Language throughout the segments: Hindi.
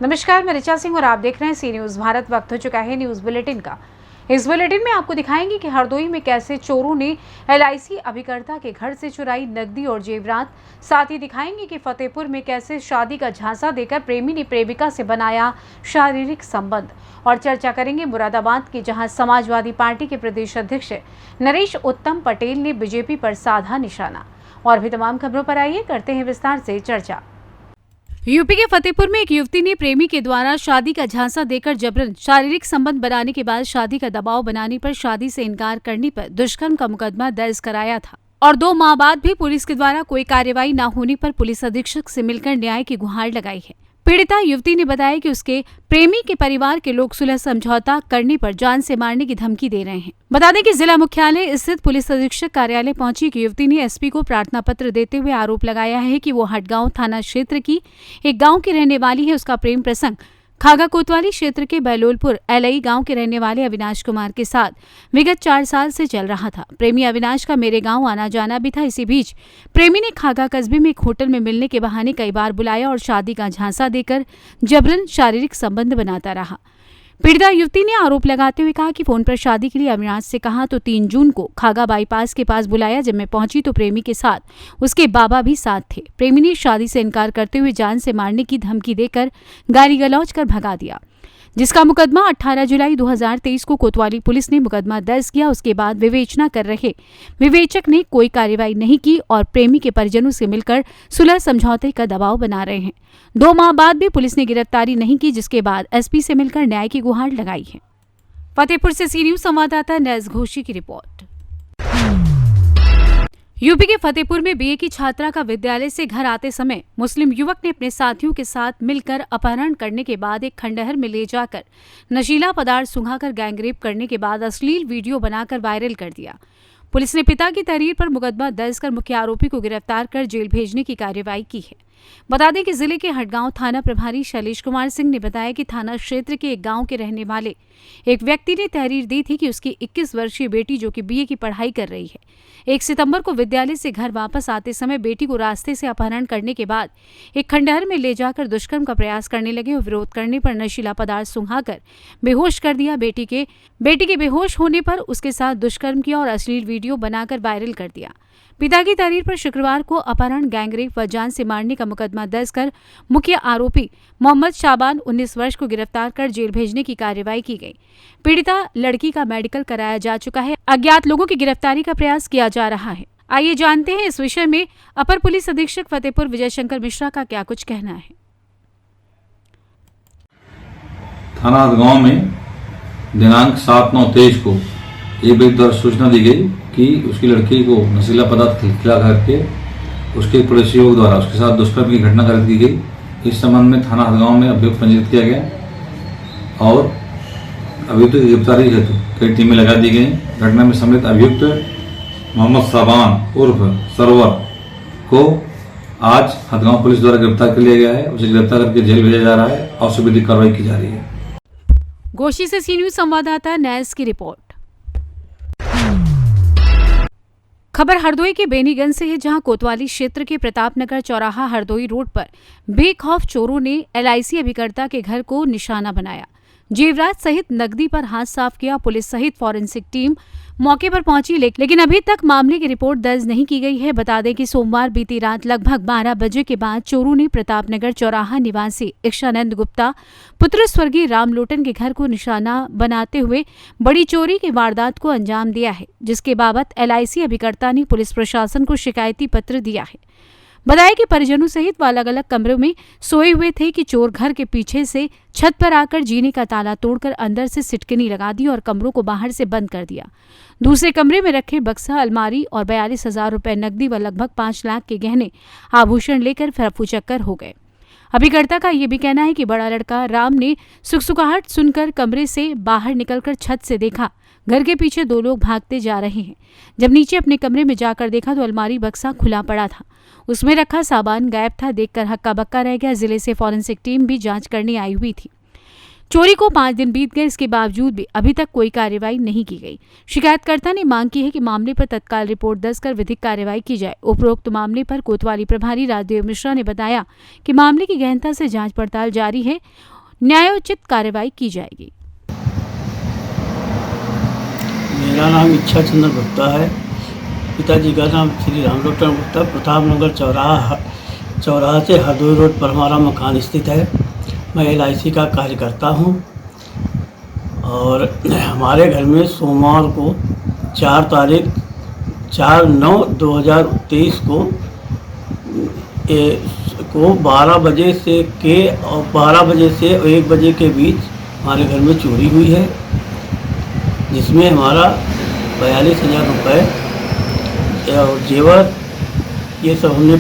नमस्कार, मैं ऋचा सिंह और आप देख रहे हैं सी न्यूज भारत। वक्त हो चुका है न्यूज बुलेटिन का। इस बुलेटिन में आपको दिखाएंगे कि हरदोई में कैसे चोरों ने एलआईसी अभिकर्ता के घर से चुराई नकदी और जेवरात। साथ ही दिखाएंगे कि फतेहपुर में कैसे शादी का झांसा देकर प्रेमी ने प्रेमिका से बनाया शारीरिक संबंध। और चर्चा करेंगे मुरादाबाद की, जहां समाजवादी पार्टी के प्रदेश अध्यक्ष नरेश उत्तम पटेल ने बीजेपी पर साधा निशाना। और भी तमाम खबरों पर आइए करते हैं विस्तार से चर्चा। यूपी के फतेहपुर में एक युवती ने प्रेमी के द्वारा शादी का झांसा देकर जबरन शारीरिक संबंध बनाने के बाद शादी का दबाव बनाने पर शादी से इनकार करने पर दुष्कर्म का मुकदमा दर्ज कराया था और 2 माह बाद भी पुलिस के द्वारा कोई कार्रवाई न होने पर पुलिस अधीक्षक से मिलकर न्याय की गुहार लगाई है। पीड़िता युवती ने बताया कि उसके प्रेमी के परिवार के लोग सुलह समझौता करने पर जान से मारने की धमकी दे रहे हैं। बता दें कि जिला मुख्यालय स्थित पुलिस अधीक्षक कार्यालय पहुंची एक युवती ने एसपी को प्रार्थना पत्र देते हुए आरोप लगाया है कि वो हटगांव थाना क्षेत्र की एक गांव की रहने वाली है। उसका प्रेम प्रसंग खागा कोतवाली क्षेत्र के बैलोलपुर एलई गांव के रहने वाले अविनाश कुमार के साथ विगत 4 साल से चल रहा था। प्रेमी अविनाश का मेरे गांव आना जाना भी था। इसी बीच प्रेमी ने खागा कस्बे में एक होटल में मिलने के बहाने कई बार बुलाया और शादी का झांसा देकर जबरन शारीरिक संबंध बनाता रहा। पीड़िता युवती ने आरोप लगाते हुए कहा कि फोन पर शादी के लिए अविनाश से कहा तो 3 जून को खागा बाईपास के पास बुलाया। जब मैं पहुंची तो प्रेमी के साथ उसके बाबा भी साथ थे। प्रेमी ने शादी से इनकार करते हुए जान से मारने की धमकी देकर गाली गलौज कर भगा दिया, जिसका मुकदमा 18 जुलाई 2023 को कोतवाली पुलिस ने मुकदमा दर्ज किया। उसके बाद विवेचना कर रहे विवेचक ने कोई कार्रवाई नहीं की और प्रेमी के परिजनों से मिलकर सुलह समझौते का दबाव बना रहे हैं। 2 माह बाद भी पुलिस ने गिरफ्तारी नहीं की, जिसके बाद एसपी से मिलकर न्याय की गुहार लगाई है। फतेहपुर से सी न्यूज संवाददाता नैज घोषी की रिपोर्ट। यूपी के फतेहपुर में बीए की छात्रा का विद्यालय से घर आते समय मुस्लिम युवक ने अपने साथियों के साथ मिलकर अपहरण करने के बाद एक खंडहर में ले जाकर नशीला पदार्थ सुंघाकर गैंगरेप करने के बाद अश्लील वीडियो बनाकर वायरल कर दिया। पुलिस ने पिता की तहरीर पर मुकदमा दर्ज कर मुख्य आरोपी को गिरफ्तार कर जेल भेजने की कार्रवाई की है। बता दें कि जिले के हटगांव थाना प्रभारी शैलेश कुमार सिंह ने बताया कि थाना क्षेत्र के एक गांव के रहने वाले एक व्यक्ति ने तहरीर दी थी कि उसकी 21 वर्षीय बेटी, जो कि बीए की पढ़ाई कर रही है, 1 सितंबर को विद्यालय से घर वापस आते समय बेटी को रास्ते से अपहरण करने के बाद एक खंडहर में ले जाकर दुष्कर्म का प्रयास करने लगे और विरोध करने पर नशीला पदार्थ सुंघाकर बेहोश कर दिया। बेटी के बेहोश होने पर उसके साथ दुष्कर्म किया और अश्लील वीडियो बनाकर वायरल कर दिया। पिता की तहरीर पर शुक्रवार को अपहरण, गैंगरेप व जान से मारने का मुकदमा दर्ज कर मुख्य आरोपी मोहम्मद शाबान 19 वर्ष को गिरफ्तार कर जेल भेजने की कार्रवाई की गई। पीड़िता लड़की का मेडिकल कराया जा चुका है। अज्ञात लोगों की गिरफ्तारी का प्रयास किया जा रहा है। आइए जानते हैं इस विषय में अपर पुलिस अधीक्षक फतेहपुर विजय शंकर मिश्रा का क्या कुछ कहना है। थाना हदगांव में दिनांक 7/9/23 को एक व्यक्ति द्वारा सूचना दी गई कि उसकी लड़की को नशीला पदार्थ खिला करके उसके पड़ोसी युवक द्वारा उसके साथ दुष्कर्म की घटना घटित की गई। इस संबंध में थाना हदगांव में अभियोग पंजीकृत किया गया और अभियुक्त की गिरफ्तारी हेतु कई टीमें लगा दी गई। घटना में सम्मिलित अभियुक्त मोहम्मद शाबान उर्फ सरवर को आज हदगांव पुलिस द्वारा गिरफ्तार कर लिया गया है। उसे गिरफ्तार करके जेल भेजा जा रहा है और उसे विधिक कार्रवाई की जा रही है। घोषी से सी न्यूज संवाददाता नैज की रिपोर्ट। खबर हरदोई के बेनीगंज से है, जहां कोतवाली क्षेत्र के प्रतापनगर चौराहा हरदोई रोड पर बेखौफ चोरों ने एलआईसी अभिकर्ता के घर को निशाना बनाया। जेवरात सहित नकदी पर हाथ साफ किया। पुलिस सहित फॉरेंसिक टीम मौके पर पहुंची, लेकिन अभी तक मामले की रिपोर्ट दर्ज नहीं की गई है। बता दें कि सोमवार बीती रात लगभग 12 बजे के बाद चोरों ने प्रतापनगर चौराहा निवासी इक्षानंद गुप्ता पुत्र स्वर्गीय राम लोटन के घर को निशाना बनाते हुए बड़ी चोरी की वारदात को अंजाम दिया है, जिसके बाबत एलआईसी अभिकर्ता ने पुलिस प्रशासन को शिकायती पत्र दिया है। बताया कि परिजनों सहित वो अलग अलग कमरों में सोए हुए थे कि चोर घर के पीछे से छत पर आकर जीने का ताला तोड़कर अंदर से सिटकनी लगा दी और कमरों को बाहर से बंद कर दिया। दूसरे कमरे में रखे बक्सा, अलमारी और 42,000 रुपए नकदी व लगभग 5 लाख के गहने आभूषण लेकर रफू चक्कर हो गए। अभिकर्ता का ये भी कहना है कि बड़ा लड़का राम ने सुखसुखाहट सुनकर कमरे से बाहर निकलकर छत से देखा घर के पीछे 2 लोग भागते जा रहे हैं। जब नीचे अपने कमरे में जाकर देखा तो अलमारी बक्सा खुला पड़ा था, उसमें रखा सामान गायब था। देखकर हक्का बक्का रह गया। जिले से फॉरेंसिक टीम भी जांच करने आई हुई थी। चोरी को 5 दिन बीत गए, इसके बावजूद भी अभी तक कोई कार्रवाई नहीं की गई। शिकायतकर्ता ने मांग की है कि मामले पर तत्काल रिपोर्ट दर्ज कर विधिक कार्रवाई की जाए। उपरोक्त मामले पर कोतवाली प्रभारी राजदेव मिश्रा ने बताया कि मामले की गहनता से जांच पड़ताल जारी है, न्यायोचित कार्रवाई की जाएगी। मेरा नाम इच्छा चंद्र गुप्ता है। पिताजी का नाम श्री राम लोटन गुप्ता। प्रतापनगर चौराहा से हरदोई रोड पर हमारा मकान स्थित है। मैं LIC का कार्यकर्ता हूँ और हमारे घर में सोमवार को 4/9/2023 को 12 बजे से 1 बजे के बीच हमारे घर में चोरी हुई है, जिसमें हमारा 42,000 रुपये और जेवर ये सब हमने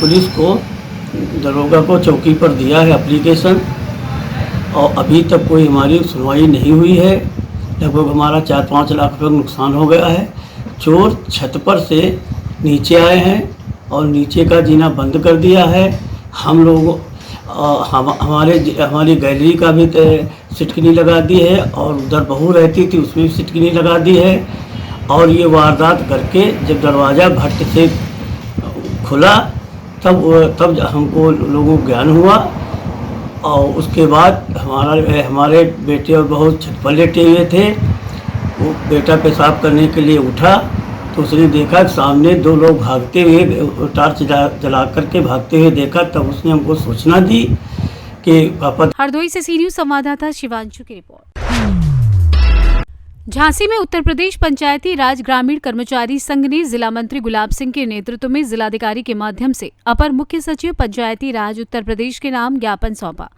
पुलिस को दरोगा को चौकी पर दिया है एप्लीकेशन, और अभी तक कोई हमारी सुनवाई नहीं हुई है। लगभग हमारा 4-5 लाख रुपये का नुकसान हो गया है। चोर छत पर से नीचे आए हैं और नीचे का जीना बंद कर दिया है। हम लोग हमारी गैलरी का भी सिटकनी लगा दी है और उधर बहू रहती थी उसमें भी सिटकनी लगा दी है। और ये वारदात करके जब दरवाज़ा भट्ट से खुला तब हमको लोगों को ज्ञान हुआ, और उसके बाद हमारे बेटे और बहू छत पर लेटे हुए थे। वो बेटा पेशाब करने के लिए उठा तो उसने देखा सामने 2 लोग भागते हुए, टॉर्च जला करके भागते हुए देखा। तब उसने हमको सूचना दी कि पापा। हरदोई से सी न्यूज़ संवाददाता शिवांशु की रिपोर्ट। झांसी में उत्तर प्रदेश पंचायती राज ग्रामीण कर्मचारी संघ ने जिला मंत्री गुलाब सिंह के नेतृत्व में जिलाधिकारी के माध्यम से अपर मुख्य सचिव पंचायती राज उत्तर प्रदेश के नाम ज्ञापन सौंपा,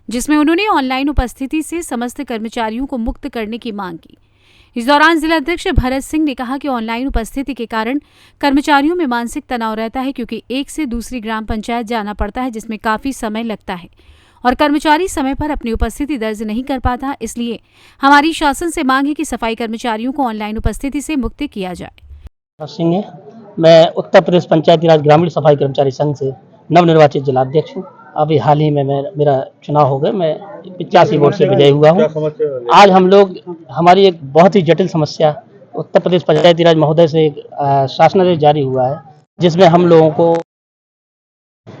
जिसमें उन्होंने ऑनलाइन उपस्थिति से समस्त कर्मचारियों को मुक्त करने की मांग की। इस दौरान जिलाध्यक्ष भरत सिंह ने कहा कि ऑनलाइन उपस्थिति के कारण कर्मचारियों में मानसिक तनाव रहता है, क्योंकि एक से दूसरी ग्राम पंचायत जाना पड़ता है, जिसमें काफी समय लगता है और कर्मचारी समय पर अपनी उपस्थिति दर्ज नहीं कर पाता। इसलिए हमारी शासन से मांग है कि सफाई कर्मचारियों को ऑनलाइन उपस्थिति से मुक्त किया जाए। सिंह है, मैं उत्तर प्रदेश पंचायती राज ग्रामीण सफाई कर्मचारी संघ से नवनिर्वाचित जिलाध्यक्ष हूँ। अभी हाल ही में मेरा चुनाव हो गया, मैं 85 वोट से विजयी हुआ हूँ। आज हम लोग हमारी एक बहुत ही जटिल समस्या उत्तर प्रदेश पंचायती राज महोदय से एक शासनादेश जारी हुआ है, जिसमें हम लोगों को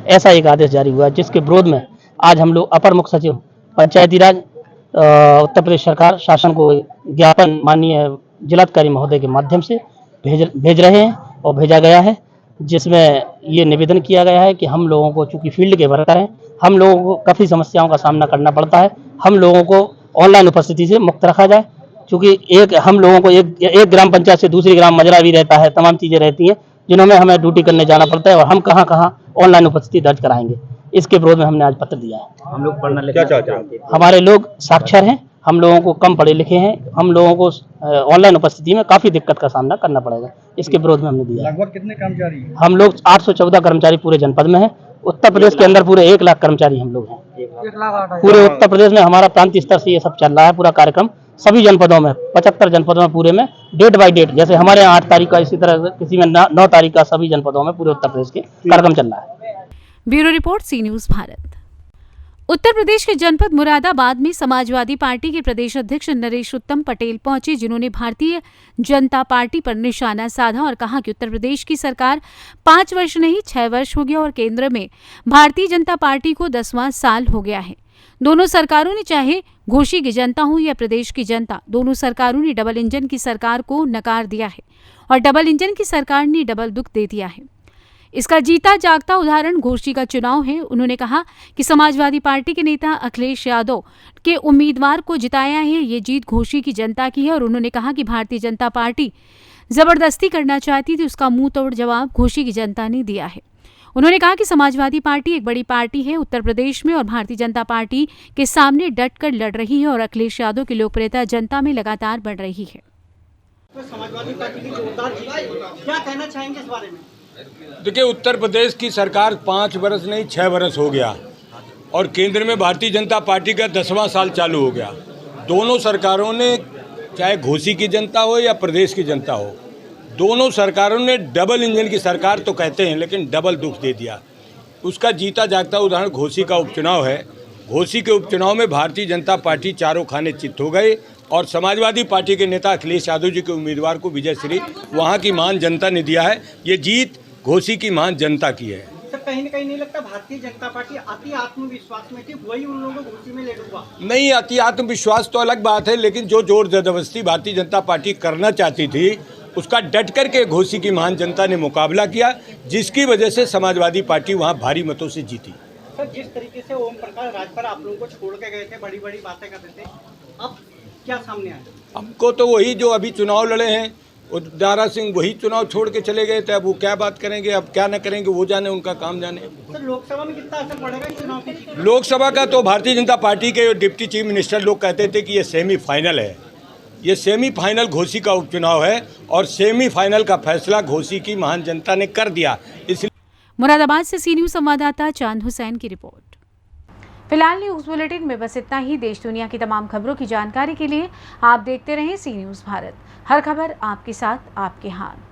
ऐसा एक आदेश जारी हुआ है जिसके विरोध में आज हम लोग अपर मुख्य सचिव पंचायती राज उत्तर प्रदेश सरकार शासन को ज्ञापन माननीय जिलाधिकारी महोदय के माध्यम से भेज रहे हैं और भेजा गया है, जिसमें ये निवेदन किया गया है कि हम लोगों को, चूंकि फील्ड के वर्कर हैं, हम लोगों को काफ़ी समस्याओं का सामना करना पड़ता है। हम लोगों को ऑनलाइन उपस्थिति से मुक्त रखा जाए, क्योंकि हम लोगों को एक ग्राम पंचायत से दूसरी ग्राम मजरा भी रहता है, तमाम चीज़ें रहती हैं जिन्होंने हमें ड्यूटी करने जाना पड़ता है, और हम कहाँ ऑनलाइन उपस्थिति दर्ज कराएंगे। इसके विरोध में हमने आज पत्र दिया है। हम लोग पढ़ना लिखना चाहते हैं, हमारे लोग साक्षर हैं, हम लोगों को कम पढ़े लिखे हैं, हम लोगों को ऑनलाइन उपस्थिति में काफ़ी दिक्कत का सामना करना पड़ेगा। इसके विरोध में हमने दिया। लगभग कितने कर्मचारी हैं? हम लोग 814 कर्मचारी पूरे जनपद में हैं। उत्तर प्रदेश के अंदर पूरे 1 लाख कर्मचारी हम लोग हैं। पूरे उत्तर प्रदेश में हमारा प्रांतीय स्तर से ये सब चल रहा है पूरा कार्यक्रम। सभी जनपदों में 75 जनपदों में पूरे में डेट बाय डेट, जैसे हमारे यहाँ 8 तारीख का, इसी तरह किसी में 9 तारीख का सभी जनपदों में पूरे उत्तर प्रदेश के कार्यक्रम चल रहा है। ब्यूरो रिपोर्ट, सी न्यूज़ भारत। उत्तर प्रदेश के जनपद मुरादाबाद में समाजवादी पार्टी के प्रदेश अध्यक्ष नरेश उत्तम पटेल पहुंचे, जिन्होंने भारतीय जनता पार्टी पर निशाना साधा और कहा कि उत्तर प्रदेश की सरकार 5 वर्ष नहीं 6 वर्ष हो गया और केंद्र में भारतीय जनता पार्टी को 10वां साल हो गया है। दोनों सरकारों ने, चाहे घोषी की जनता हो या प्रदेश की जनता, दोनों सरकारों ने डबल इंजन की सरकार को नकार दिया है और डबल इंजन की सरकार ने डबल दुख दे दिया है। इसका जीता जागता उदाहरण घोषी का चुनाव है। उन्होंने कहा कि समाजवादी पार्टी के नेता अखिलेश यादव के उम्मीदवार को जिताया है, ये जीत घोषी की जनता की है। और उन्होंने कहा कि भारतीय जनता पार्टी जबरदस्ती करना चाहती थी, उसका मुंह तोड़ जवाब घोषी की जनता ने दिया है। उन्होंने कहा कि समाजवादी पार्टी एक बड़ी पार्टी है उत्तर प्रदेश में और भारतीय जनता पार्टी के सामने डटकर लड़ रही है और अखिलेश यादव की लोकप्रियता जनता में लगातार बढ़ रही है। समाजवादी पार्टी की जोरदार जीत, क्या कहना चाहेंगे इस बारे में? देखिए, उत्तर प्रदेश की सरकार 5 वर्ष नहीं 6 वर्ष हो गया और केंद्र में भारतीय जनता पार्टी का 10वां साल चालू हो गया। दोनों सरकारों ने, चाहे घोषी की जनता हो या प्रदेश की जनता हो, दोनों सरकारों ने डबल इंजन की सरकार तो कहते हैं, लेकिन डबल दुख दे दिया। उसका जीता जागता उदाहरण घोषी का उपचुनाव है। घोसी के उपचुनाव में भारतीय जनता पार्टी चारों खाने चित्त हो गए और समाजवादी पार्टी के नेता अखिलेश यादव जी के उम्मीदवार को विजय श्री वहाँ की महान जनता ने दिया है। ये जीत घोसी की महान जनता की है। सर कहीं न कहीं नहीं लगता भारतीय जनता पार्टी अति आत्मविश्वास में थी, वही उन लोगों को घोसी में ले डूबा? नहीं, अति आत्मविश्वास तो अलग बात है, लेकिन जो जोर जबरदस्ती भारतीय जनता पार्टी करना चाहती थी उसका डट करके घोसी की महान जनता ने मुकाबला किया, जिसकी वजह से समाजवादी पार्टी वहाँ भारी मतों से जीती। सर जिस तरीके से ओम प्रकाश राजभर आप लोगों को छोड़ के गए थे, बड़ी बड़ी बातें कर रहे थे, अब क्या सामने आया? हमको तो वही जो अभी चुनाव लड़े हैं दारा सिंह वही चुनाव छोड़ के चले गए थे। अब वो क्या बात करेंगे, अब क्या न करेंगे वो जाने, उनका काम जाने। सर लोकसभा में कितना असर पड़ेगा चुनाव की? लोकसभा का तो भारतीय जनता पार्टी के डिप्टी चीफ मिनिस्टर लोग कहते थे कि ये सेमीफाइनल है। ये सेमीफाइनल घोसी का उपचुनाव है और सेमीफाइनल का फैसला घोसी की महान जनता ने कर दिया। इसलिए मुरादाबाद से सी न्यूज़ संवाददाता चांद हुसैन की रिपोर्ट। फिलहाल न्यूज़ बुलेटिन में बस इतना ही। देश दुनिया की तमाम खबरों की जानकारी के लिए आप देखते रहें सी न्यूज़ भारत। हर खबर आपके साथ, आपके हाथ।